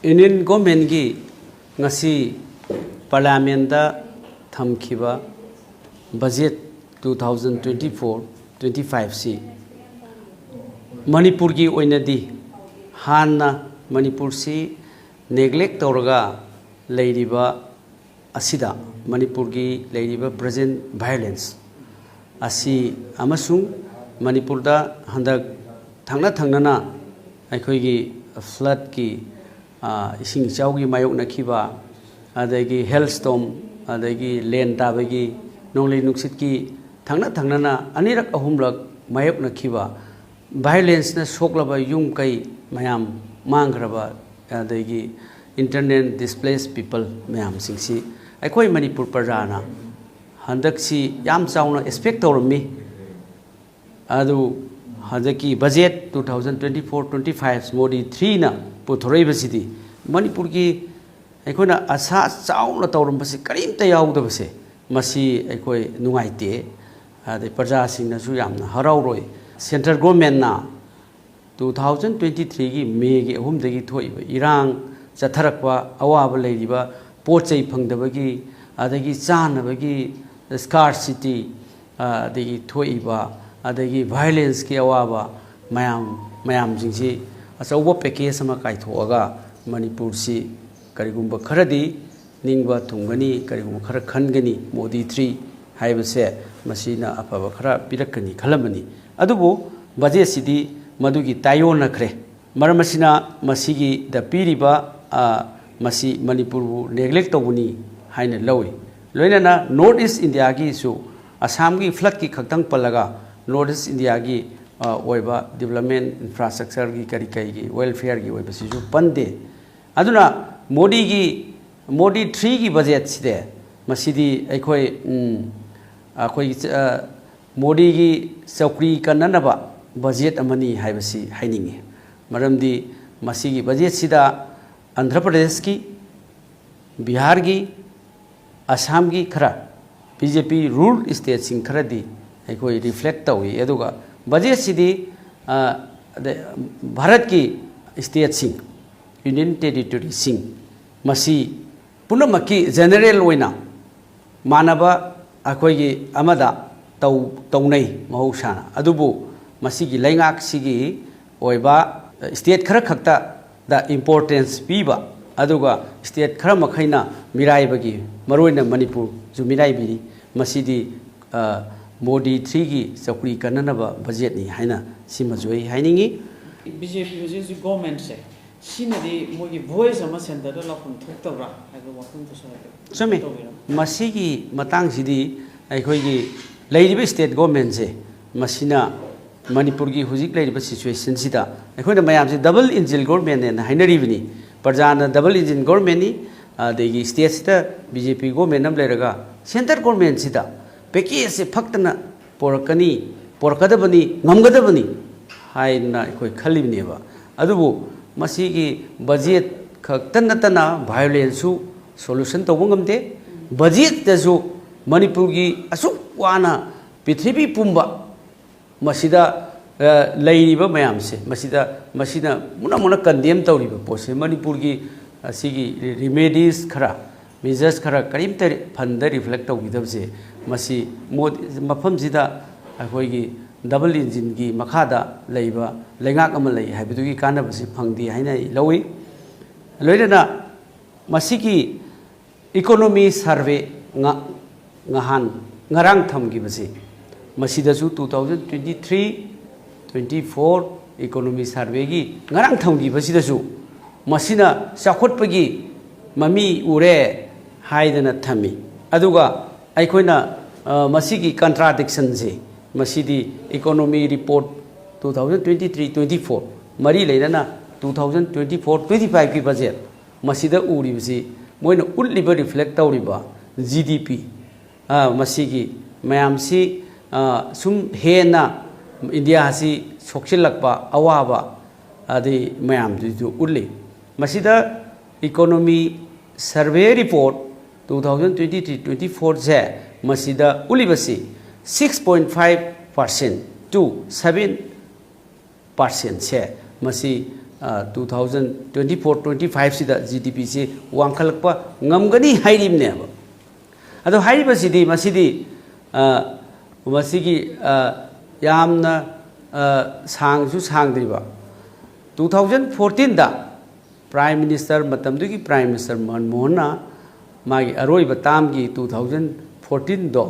Indian government gi ngasi parliament da thamkhiba budget 2024-25 si Manipur gi oinadi hanna Manipur si neglect tawraga leiriba asida Manipur gi leiriba present violence asi amasung Manipur da handak thangna aikhoi gi flood ki ising chau gi mayok nakhiba adagi hailstorm adagi land tabagi nonglei nuksit ki thangna na anirak ahumlak mayok nakhiba violence na soklaba yung kai mayam mangraba adagi internet displaced people mayam singsi aikhoi Manipur parjana handak si yam chauna expect tawrami adu hadaki budget 2024-25 Modi 3 na puthorei basidi Manipur ki aikona asa chauna tawram basi karimta yaudabase masi aikoi nungaite ade parja singna su yamna harauroi central government na 2023 gi May gi ahum dagi thoiba irang chatharakwa awaba leiriba pochei phangdabagi adagi chanabagi scarcity adagi thoiba adagi violence ki awaba mayam jingsi achauba package sama kaithoaga Manipur si karigumba kharadi ningba thungani karigumba khara khangani Modi 3 haibase masina afaba khara pirakani khalamani adubu budget sidi madugi tayona khre maramasina masigi da piriba masi Manipur neglect tawuni haina lawi loinana North East India gi su Assam gi flood ki khakdang palaga North East India gi oiba development infrastructure gi kari gi welfare gi oiba sisu pande aduna Modi 3 gi budget side masidi aikhoi Modi gi saukri kananaba budget amani haibasi hainingi maramdi masigi budget sida Andhra Pradesh ki Bihar gi Assam gi khara BJP rural state sing khara di aikhoi reflect tawi aduga budget sidi Bharat ki state sing Union Territory sing masi punamaki general oina manaba akoi gi amada taunai mahusana adubu masigi laingak sigi oiba state khara khakta da importance piba aduga state khara makhaina mirai bagi maroina Manipur ju mirai biri masidi Modi 3 gi sakuri kananaba budget ni haina simajoi hainingi BJP hujisi government se sinadi mogi voice ama center la khun thoktabra aigo wakhun to sa chame masigi matang sidi aikhoi gi leiriba state government se masina Manipur gi hujik leiriba situation sida aikhoina mayam se double engine government ne hainaribini parjana double engine government ni degi state sida BJP government nam leraga center government sida package se phaktana porakadabani ngamgadabani haina aikoi khalibneba adubu masigi budget khaktanatana violence su solution tawungamde budget dasu Manipur gi asuk wana prithvi pumba masida leiriba mayam se masida muna condemn tawriba pose Manipur gi asigi remedies khara measures khara karimta phanda reflect tawgidabse masi mafam sida akhoi gi double engine gi makhada leiba lengak ama lei haibidu gi kanabasi phangdi haina lawi loidana masigi economy survey ngarang thamgi basi masida su 2023-24 economy survey gi ngarang thamgi basi da su masina sakhot pagi mami ure haidana thami aduga aikhoina masigi contradiction je masidi economy report 2023-24 mari leirana 2024-25 ki budget masida uri bisi moina ulliba reflect tawriba GDP masigi mayam si sum hena India hasi sokchilakpa awaba adi mayam du ulli masida economy survey report 2023-24 je masida ulibasi 6.5% to 7% se masi 2024-25 सिदा GDP से वांखलकपा ngамगनी हाइरिबनेब अदो हाइरिबसिदी मसिदी मसिगी यामना सांगसु सांगद्रिबा 2014 दा prime minister मतमदुगी prime minister Manmohan ना मागी अरोइबा तामगी 2014 दो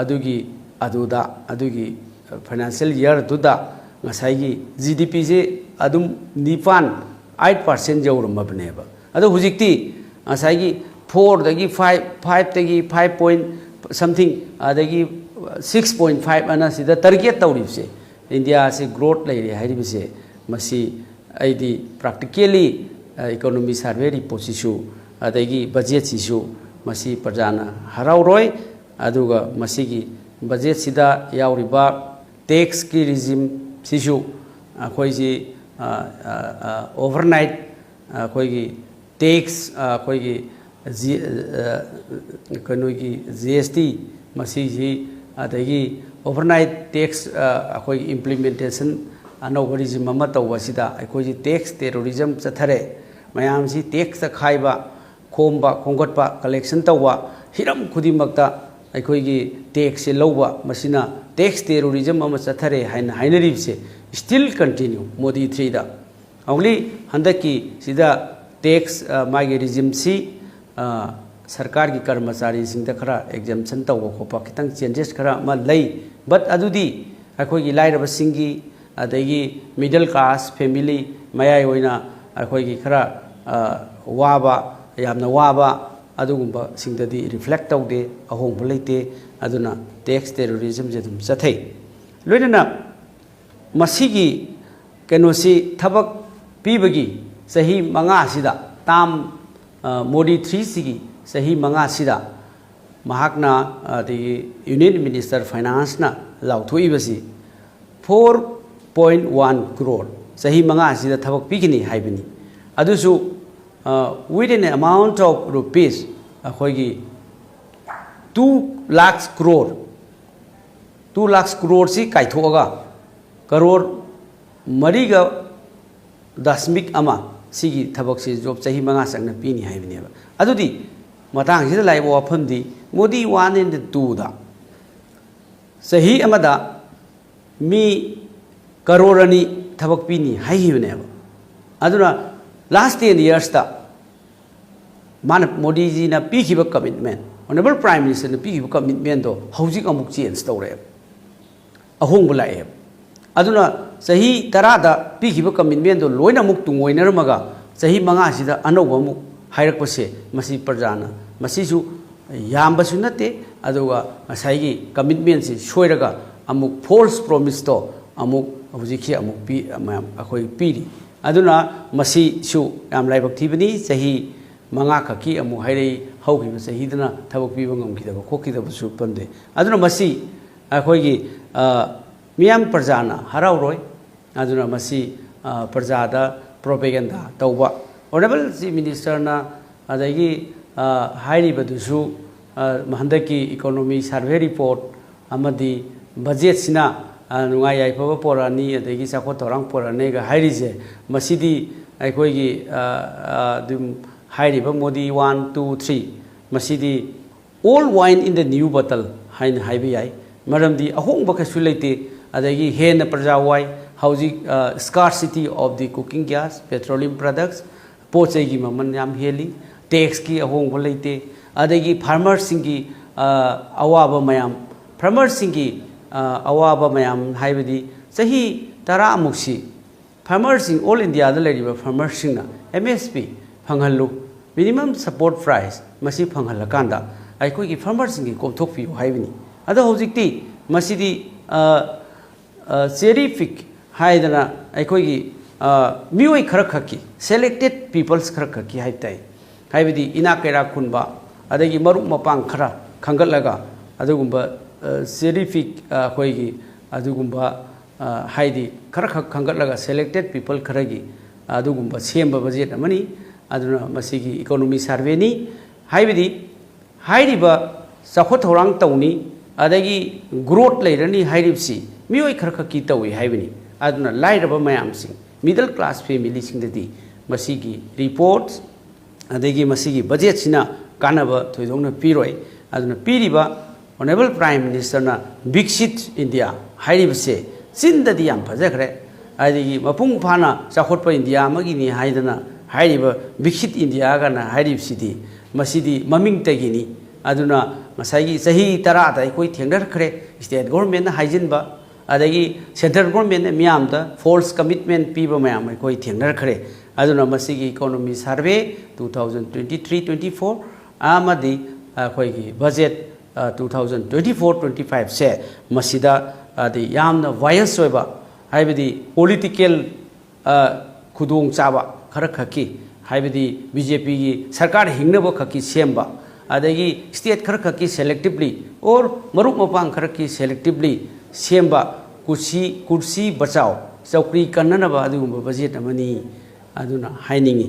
अदुगी अदुदा अदुगी फाइनेंशियल ईयर दुदा ngसाइगी GDP से अदुम 8% जौरमबनेब अदो हुजिक्ति ngसाइगी 4 दगी 5 दगी 5 point something अदगी 6.5 अना सिदा टारगेट तौरिबसे इंडिया से ग्रोथ लेरे हाइरिबसे मसी आइदी प्रैक्टिकली इकोनॉमी सर्वे रिपोर्ट सिसु अदगी बजेट सिसु मसी प्रजाना हराउरोय अदुगा मसीगी बजेट सिदा याउरिबा टैक्स की रिजिम सिसु अखोइजी ओवरनाइट अखोइगी टैक्स अखोइगी कनोगी GST मसीजी अदगी ओवरनाइट टैक्स अखोइगी इम्प्लीमेंटेशन अनौबा रिजिम अमा तौबसिदा अखोइजी टैक्स टेररिज्म चथरे मयाम सी टैक्स खाइबा खोमबा खोंगटबा कलेक्शन तौबा हिरम खुदिमक्ता अखोइगी टैक्स से लौबा मसिना टैक्स टेररिज्म अमा चथरे हाइन हाइनरिबसे स्टिल कंटिन्यू मोदी 3 दा ओनली हंदकी सिदा टैक्स मागी रिजिम सी सरकार की कर्मचारी सिंह खरा एग्जाम्पशन तौबा खोपा खितंग चेंजेस खरा मा लई बट अदुदी अखोइगी लाइरबा सिंगी अदगी मिडल क्लास फैमिली मयाय होइना अखोइगी खरा वाबा यामना वाबा अदुगुंबा सिंगददी रिफ्लेक्ट तौदे अहोंब लेते अदुना टैक्स टेररिज्म जे दुम चथै लोइना मसीगी केनोसी थबक पीबगी सही मंगा सिदा ताम मोदी 3 सिगी सही मंगा सिदा महाकना अदगी यूनियन मिनिस्टर फाइनेंस ना लाउथोइबसी 4.1 करोड़ सही मंगा सिदा थबक पीगिनी हाइबनी अदुसु within an amount of rupees अखोइगी 2 lakh crore 2 lakh crore सी काइथोगा करोड़ मरीगा दशमिक अमा सिगी थबक से जॉब सही मंगा संगना पीनी हाइबनेबा अदुदी मतांग सिदा लाइबो वाफमदी मोदी 1 and 2 दा सही अमदा मी करोड़नी थबक पीनी हाइबनेबा अदुना लास्ट 10 years ता मान मोदी जी ना पीखिबा कमिटमेंट ऑनरेबल प्राइम मिनिस्टर ना पीखिबा कमिटमेंट दो हौजिक अमुक चेंज तौरे अहोंग बुलाए अदुना सही 10 दा पीखिबा कमिटमेंट दो लोइना मुक तुंगोइनरमगा सही मंगा सिदा अनौबा मुक हाइरकपसे मसी प्रजाना मसीसु यामबसु नते अदुगा मसाइगी कमिटमेंट से सोइरगा अमुक फॉल्स प्रॉमिस तो अमुक हौजिखि अमुक पी अखोइ पीरी अदुना मसी सु याम लाइबक थिबनी सही मंगा खकी अमु हाइरई हौखिबा सहीदना थबक पीबा ngamkidaba khokidaba su pande aduna masi akhoigi miyam prajana harauroi aduna masi prajada propaganda tauba honorable chief minister na adagi hairiba dusu mahandaki economy survey report amadi budget sina nungai yaipaba porani adagi sakho torang porane ga hairije masidi akhoigi dum हाइरिबा मोदी 1 2 3 मसीदी all wine in the new bottle हाइन हाइबे याई मरमदी अहोंग बकसु लेते अदगी हेन प्रजा वाई हाउजी scarcity of the cooking gas petroleum products पोचेगी ममन याम हेली टैक्स की अहोंग लेते अदगी फार्मर सिंगी अवाबा मयाम फार्मर सिंगी अवाबा मयाम हाइबदी सही 10 मुक्सी फार्मर सिंग ऑल इंडिया द लेरिबा फार्मर सिंगना MSP फंगहलु मिनिमम सपोर्ट प्राइस मसी फंगहलकांदा अखोइगी फार्मर सिंगी कोमथोकपियो हाइबनी अदो हौजिक्ति मसीदी चेरिफिक हाइदना अखोइगी मियोय खरखकी सेलेक्टेड पीपल्स खरखकी हाइबताई हाइबदी इना केरा खुनबा अदगी मरु मपांग खरा खंगलगा अदुगुंबा चेरिफिक अखोइगी अदुगुंबा हाइदी खरखक खंगलगा selected people खरगी अदुगुंबा Semba budget अमनी अदुना मसीगी economy survey knee हाइबदी हाइरिबा चाखो थौरांग तौनी अदगी growth लेरनी हाइरिबसी मियोय खरखकी तौई हाइबनी अदुना लाइरबा मयामसिंग middle class family singdadi masigi reports adegi masigi budget sina kanaba thoidongna piroi aduna piriba honorable prime minister na Viksit India hairibse chindadi yam phajakre adegi mapung phana chakhotpa India amagini haidana hairiba Viksit India gana hairibsidi masidi maming tagini aduna masagi sahi tara da koi thengnar khre state government na haijinba adagi central government na miyam da false commitment piba mayam koi thengnar khre aduna masigi economy survey 2023-24 amadi koi gi budget 2024-25 se masida adi yamna bias oiba haibidi political khudong chaba khara khaki haibidi BJP gi sarkar hingnabo khaki semba adagi state khara khaki selectively or maruk mapang khara ki selectively semba kursi bachao chaukri kannanaba adugumba budget amani aduna hainingi